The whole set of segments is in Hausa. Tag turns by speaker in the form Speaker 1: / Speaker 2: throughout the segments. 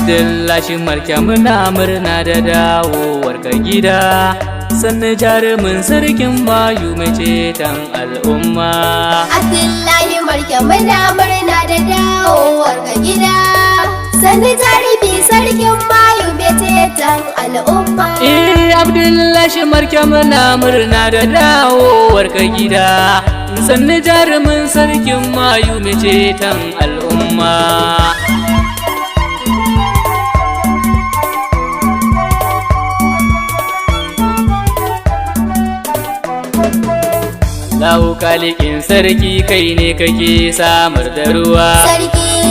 Speaker 1: Abdullahi Marke muna murna da dawowar ka gida, sannu jarumin sarkin Mayu mai ceton al'umma.
Speaker 2: Abdullahi Marke muna murna da dawowar ka gida, sannu jarumi sarkin Mayu mai ceton al'umma.
Speaker 1: Abdullahi Marke muna murna da dawowar ka gida, sannu jarumin sarkin Mayu mai ceton al'umma. Allahu kalikin sarki kai ne kake samar da ruwa,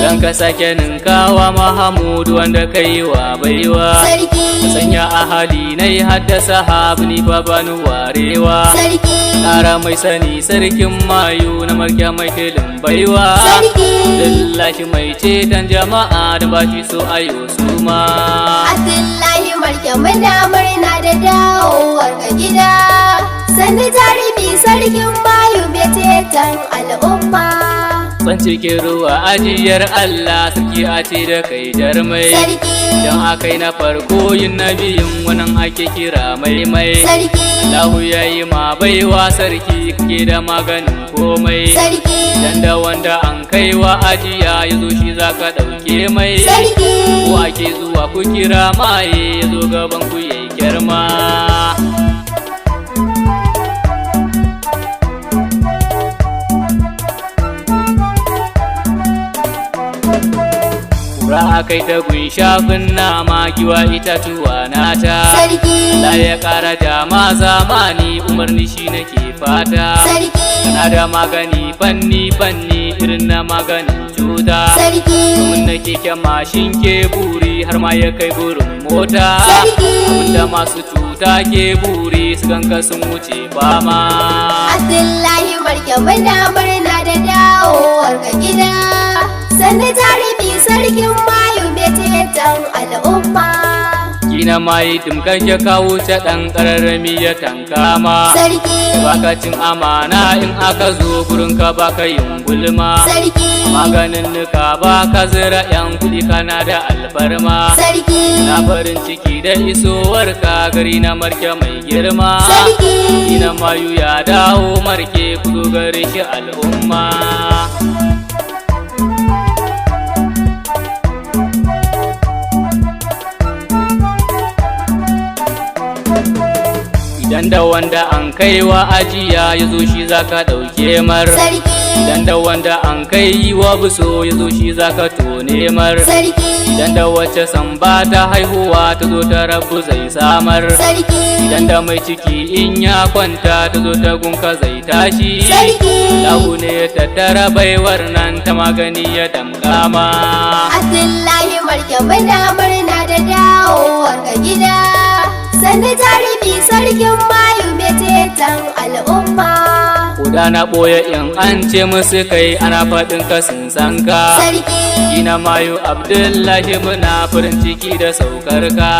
Speaker 1: don ka sake ninkawa Mahamudu wanda kai wa baiwa, ka sanya ahali na yi haddasa habni babanu warewa, ƙara mai sani sarkin Mayu na Marke mai tilin baiwa, Abdullahi mai ceton jama'a da bashi so ayo suma.
Speaker 2: Abdullahi Marke muna murna da dawowar ka gida, sannu jarumi sarkin Mayu mai ceton al'umma.
Speaker 1: Ban cikin ruwa ajiyar Allah sarki a ce da kai jarmai, don akai na farko yin na biyun wannan ake kira mai. Allahu ya yi ma baiwa sarki kake da maganin komai, dan da wanda an kaiwa ajiya ya zo shi za ka ɗauke mai, ko ake zuwa ku kira maye ya zo gaban ku yayi girma. Kura kai ta gun shafin nama giwa itatuwa nata, Allah ya ƙara jama zamani umarni shi nake fata, kana da magani fanni irin na maganin cuta, domin na keke mashin ke buri har ma ya kai burin mota, abinda masu cuta ke buri su ganka sun wuce ba ma.
Speaker 2: Abdullahi Marke muna murna da dawowar ka gida, sannu jarumi sarkin Mayu mai ceton al'umma.
Speaker 1: Kina mai dimkan ya kawo ta ɗan ƙararrami ya tankama, baka cin amana in aka zo gurin ka baka yin gulma, maganin nuka baka zira yan kuɗi kana da alfarma, na farin ciki da isowar ka gari na Marke mai girma, kina Mayu ya dawo Marke ku zo gare shi al'umma. Idan da wanda an kaiwa ajiya ya zo shi za ka ɗauke mar, idan da wanda an kai wa buso ya zo shi za ka tone mar, idan da wacce san ba ta haihuwa ta zo ta rabu zai samar, idan da mai ciki in ya kwanta ta zo ta gunka zai tashi, lahu ne ya tattara baiwar nan ta magani ya damƙa ma.
Speaker 2: Abdullahi Marke muna murna da dawowar ka gida, sannu jarumi sarkin Mayu mai ceton al'umma.
Speaker 1: Kuda na ɓoye in an ce musu kai ana faɗin ka sun san ka, Kina Mayu Abdullahi muna farin ciki da saukar ka,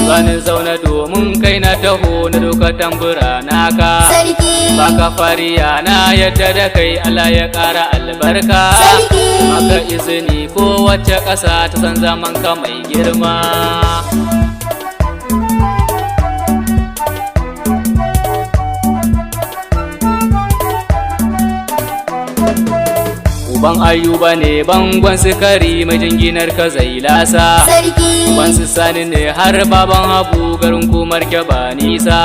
Speaker 1: bani zauna domin kai na taho na doka tambura naka, baka fariya na yadda da kai Allah ya ƙara albarka, maka izini ko wacce ƙasa ta san zaman ka mai girma. Uban Ayuba ne bangon sukari mai jinginar ka zai lasa, uban su sani ne har baban Habu garin ku Marke ba nisa,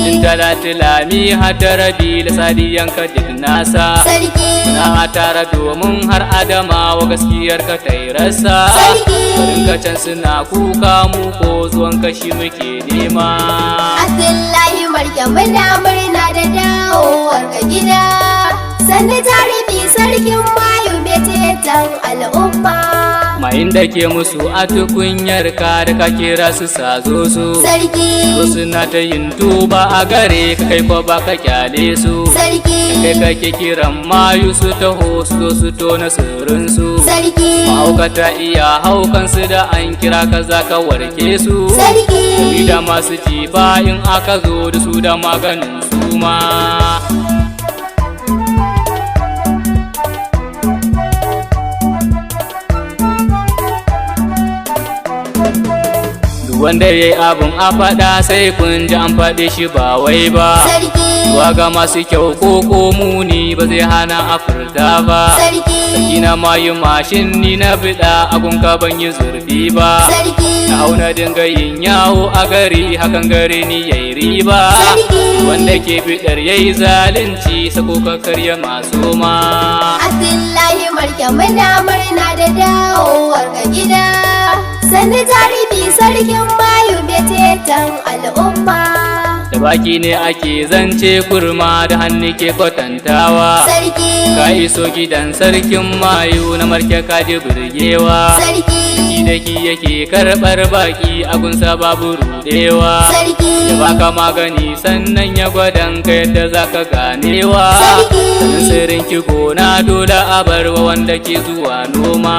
Speaker 1: jin Talatulami har da Rabi da Sadiyan ka duk nasa, na tara domin har Adama wa gaskiyar ka tai rasa, garin ka can suna kuka mu ko zuwan kashi muke nema.
Speaker 2: Abdullahi Marke muna murna da dawowar ka gida, sannu jarumi sarkin Mayu mai ceton al'umma.
Speaker 1: Mayin da ke musu a tukunyar ka da ka kira su sazo su, so suna ta yin tuba a gare ka kai ko ba ka kyale su, kai kake kiran Mayu su taho su zo su tona sirrinsu, mahaukata iya haukansu da an kira ka za ka warke su, da masu jifa in aka zo da su da maganin su ma. wanda yayi abun a faɗa sai kun ji an faɗe shi ba wai ba.
Speaker 2: Sarki
Speaker 1: Waga masu kyau ko muni ba zai hana a furta ba.
Speaker 2: Sarki
Speaker 1: na mayu mashin ni na fiɗa agun ka ban yi zurfi ba.
Speaker 2: Sarki
Speaker 1: Na hauna dinga yin yawo a gari hakan gare ni yayi riba. Wanda ke fiɗar yayi zalunci sako ka karya masu ma.
Speaker 2: Abdullahi Marke muna murna da dawowar ka gida. Sani jarumi sarkin Mayu mai ceton al'umma.
Speaker 1: Da baki ne ake zance kurma da hannu ke kwatantawa.
Speaker 2: Sarki
Speaker 1: Ka iso gidan sarkin Mayu na Marke ka ji burgewa.
Speaker 2: Sarki
Speaker 1: Daki yake karɓar baki agunsa babu rudewa.
Speaker 2: Sarki
Speaker 1: Ya baka magani sannan ya gwadan ka yadda zaka ganewa.
Speaker 2: Sarki
Speaker 1: Sanin sirrin ki gona dole a barwa wanda ke zuwa noma.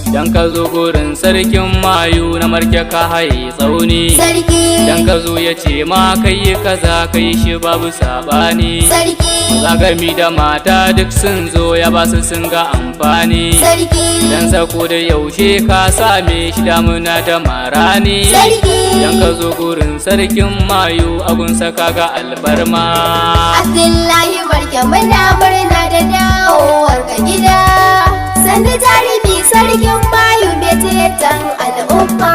Speaker 1: Idan ka zo gurin sarkin Mayu na Marke ka haye tsauni.
Speaker 2: Sarki
Speaker 1: Idan ka zo ya ce ma kai kaza kai shi babu sabani.
Speaker 2: Sarki
Speaker 1: Zagami da mata duk sun zo ya basu sun ga amfani.
Speaker 2: Sarki
Speaker 1: Idan sako da yaushe ka same shi damuna da marani.
Speaker 2: Sarki
Speaker 1: Idan ka zo gurin sarkin Mayu agunsa ka ga albarma.
Speaker 2: Abdullahi Marke muna murna da dawowar ka gida. Sani jarumi sarkin Mayu mai ceton al'umma.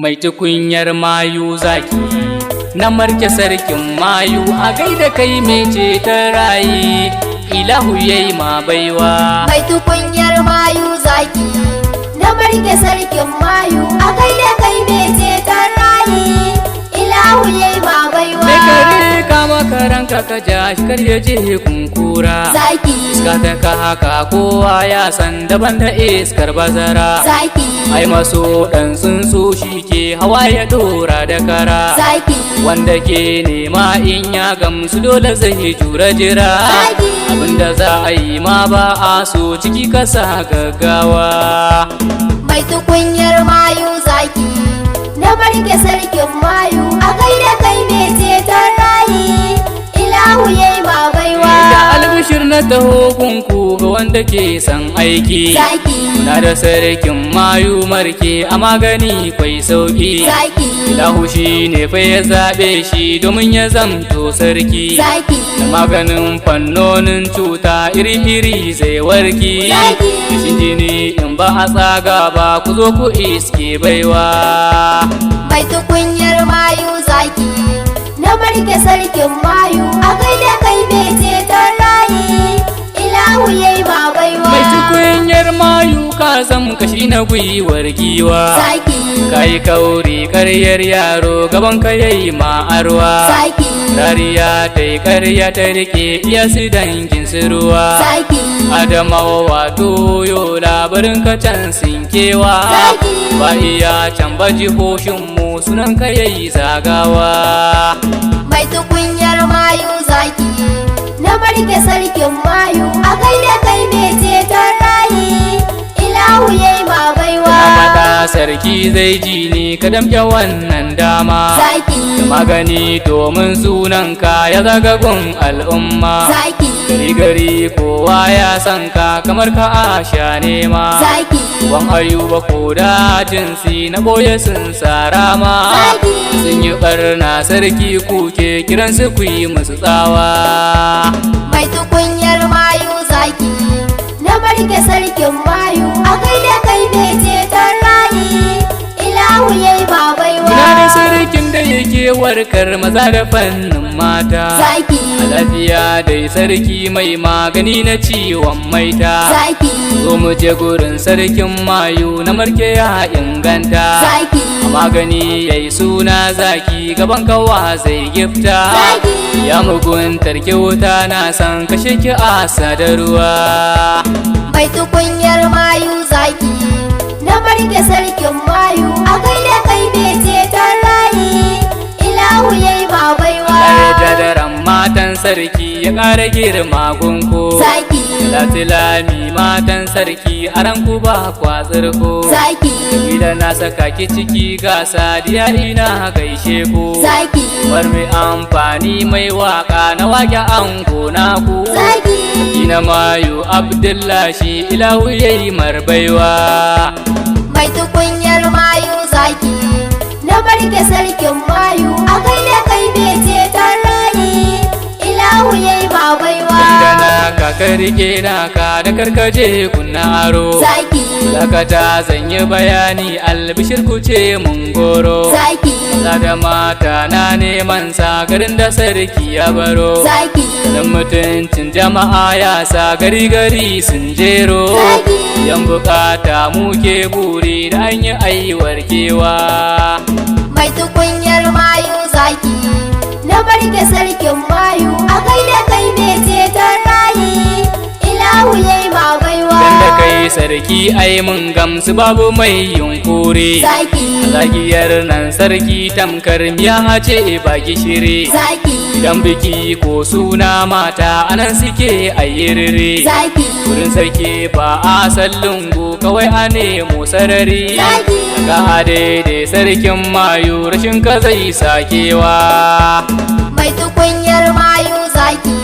Speaker 1: Mai tukunyar Mayu zaki na Marke sarkin Mayu a gaida kai mai ceton rayi. Ilahu yayi ma baiwa.
Speaker 2: Mai tukunyar Mayu zaki na Marke sarkin Mayu a gaida kai mai ceton rayi. Ilahu yayi ma baiwa.
Speaker 1: Mai kare kama karanka ka ja shi kar ya je kunkura.
Speaker 2: Zaki
Speaker 1: Iska ta ka haka kowa ya san daban da iskar bazara.
Speaker 2: Zaki
Speaker 1: Ai maso ɗan tsuntsu shi ke hawa ya dora da kara.
Speaker 2: Zaki
Speaker 1: Wanda ke nema in ya gamsu dole zai jura jira.
Speaker 2: Zaki
Speaker 1: Abinda za a yi ma ba a so ciki kasa gaggawa.
Speaker 2: Mai tukunyar Mayu zaki na Marke sarkin Mayu a gaida kai mai ceton rayi. Ilahu yayi ma baiwa.
Speaker 1: Da albishir na taho gunku ga wanda ke san aiki.
Speaker 2: Zaki
Speaker 1: Na da sarkin Mayu Marke a magani kwai sauki.
Speaker 2: Zaki
Speaker 1: Ilahu shi ne fa ya zaɓe shi domin ya zamto sarki.
Speaker 2: Zaki
Speaker 1: Da maganin fannonin cuta iri-iri zai warki.
Speaker 2: Zaki
Speaker 1: Kishin jini in ba a tsaga ba ku zo ku iske baiwa.
Speaker 2: Mai tukunyar Mayu zaki na Marke sarkin Mayu a gaida kai mai ceton rayi. Ilahu yayi ma baiwa.
Speaker 1: Mai tukunyar Mayu ka zam kashi na gwiwar giwa.
Speaker 2: Zaki
Speaker 1: Kai kauri karyar yaro gaban ka yayi ma'arwa.
Speaker 2: Zaki
Speaker 1: Rariya ta yi karya ta rike iya su dangin su ruwa.
Speaker 2: Zaki
Speaker 1: Adamawa wato yo labarin ka can sinkewa.
Speaker 2: Zaki
Speaker 1: Ba iya can ba jihohinmu sunan ka yayi zagawa.
Speaker 2: Mai tukunyar Mayu zaki na Marke sarkin Mayu a gaida kai mai ceton rayi. Ilahu yayi ma baiwa.
Speaker 1: Mata sarki zai ji ni ka damke wannan dama.
Speaker 2: Zaki
Speaker 1: Magani domin sunanka ya zaga gun al'umma.
Speaker 2: Zaki
Speaker 1: Gari kowa ya san ka kamar ka asha nema.
Speaker 2: Zaki
Speaker 1: Wan Ayuba ko da jinsi na boye sun sarama.
Speaker 2: Zaki
Speaker 1: Sun yi barna sarki kuke kiran su ku yi musu tsawa.
Speaker 2: Mai tukunyar Mayu zaki na Marke sarkin Mayu a gaida kai mai ceton rayi. Ilahu yayi ma baiwa.
Speaker 1: Muna da sarkin da yake warkar maza da fannin mata.
Speaker 2: Zaki
Speaker 1: A lafiya dai sarki mai magani na ciwon maita.
Speaker 2: Zaki
Speaker 1: Zo mu je gurin sarkin Mayu na Marke ya inganta.
Speaker 2: Zaki
Speaker 1: A magani yayi suna zaki gaban kawa zai gifta.
Speaker 2: Zaki
Speaker 1: Ya muguntar kyauta na san kashe ki a sadarwa.
Speaker 2: Mai tukunyar Mayu zaki na Marke sarkin Mayu a gaida kai me ceton rayi ilahu yayi ma baiwa.
Speaker 1: Dadaran matan sarki ya ƙara girma gunko
Speaker 2: Zaki
Speaker 1: Latilami matan sarki a ranku ba kwatsirko
Speaker 2: Zaki
Speaker 1: Idan na saka ki ciki gasa diya ina gaishe ku
Speaker 2: Zaki
Speaker 1: Umar Mai Amfani mai waka na wake ango na ku
Speaker 2: Zaki
Speaker 1: Ina Mayu Abdullahi ilahu yayi marbaiwa
Speaker 2: mai tukunyar Mayu zaki na Marke sarkin Mayu a gaida kai me ceton rayi ilahu yayi ma baiwa.
Speaker 1: Da naka ka rike naka da karkaje kunna aro
Speaker 2: Zaki
Speaker 1: Zakata zan yi bayani albishir ku ce mun goro
Speaker 2: Zaki
Speaker 1: da mata na neman sa garin da sarki ya baro
Speaker 2: Zaki
Speaker 1: Dan mutuncin jama'a ya sa gari gari sun jero
Speaker 2: Zaki
Speaker 1: Yan bukata muke buri da an yi aiwarkewa
Speaker 2: mai tukunyar Mayu zaki na Marke sarkin Mayu a gaida kai me ceton rayi ilahu yayi ma baiwa.
Speaker 1: Dan da kai sarki ai mun gamsu babu mai yunkuri
Speaker 2: Zaki
Speaker 1: Zagiyar nan sarki tamkar miya ce ba gishiri
Speaker 2: Zaki
Speaker 1: Dan biki ko suna mata anan suke ayyiriri
Speaker 2: Zaki
Speaker 1: Wurin sarki ba a sallungu kawai a nemo sarari
Speaker 2: Zaki
Speaker 1: Ga daidai sarkin Mayu rashin ka zai sakewa
Speaker 2: mai tukunyar Mayu zaki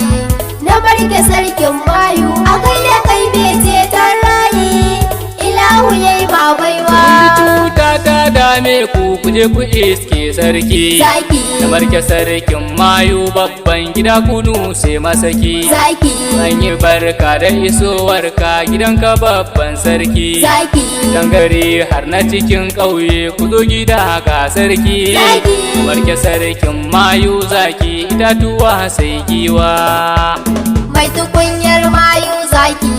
Speaker 2: na Marke sarkin Mayu a gaida kai me ceton rayi ilahu yayi ma baiwa.
Speaker 1: Cuta ta dame ku kuje ku iske sarki
Speaker 2: Zaki
Speaker 1: Na Marke sarkin Mayu babban gida kudu sai masaki
Speaker 2: Zaki
Speaker 1: Zan yi barka da isowarka gidanka babban sarki
Speaker 2: Zaki
Speaker 1: Dan gari har na cikin ƙauye ku zo gida ga sarki
Speaker 2: Zaki
Speaker 1: Marke sarkin Mayu zaki itatuwa sai giwa
Speaker 2: mai tukunyar Mayu zaki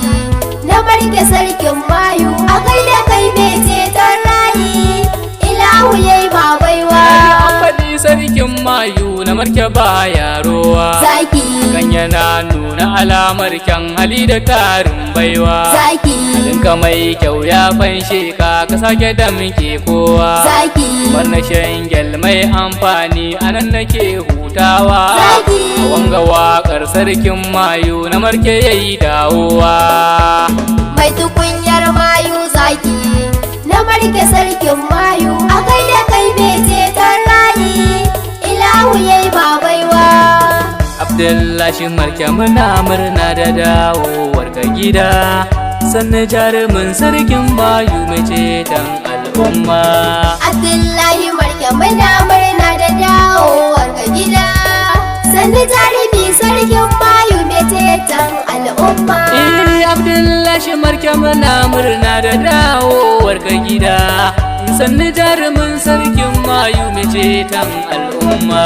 Speaker 2: na Marke sarkin Mayu a gaida kai me ceton rayi ilahu yayi ma baiwa.
Speaker 1: Amfani sarkin Mayu na Marke baya rowa
Speaker 2: Zaki
Speaker 1: Kan yana nuna alamar kyan hali da tarin baiwa
Speaker 2: Zaki
Speaker 1: Halinka mai kyau ya fanshe ka sake damke kowa
Speaker 2: Zaki
Speaker 1: Barna shangel mai amfani anan nake hutawa
Speaker 2: Zaki
Speaker 1: A wanga wakar sarkin Mayu na Marke yayi dawowa
Speaker 2: mai tukunyar Mayu zaki na Marke sarkin Mayu a gaida kai me ceton rayi ilahu yayi ma baiwa.
Speaker 1: Abdullahi Marke muna murna da dawowar ka gida Sannan jarumin sarkin Mayu mai ceton al'umma
Speaker 2: Abdullahi Marke muna murna da dawowar ka gida sannu jarumi sarkin Mayu mai ceton al'umma.
Speaker 1: Abdullahi Marke muna murna da dawowar ka gida Sannan jarumin sarkin Mayu mai ceton al'umma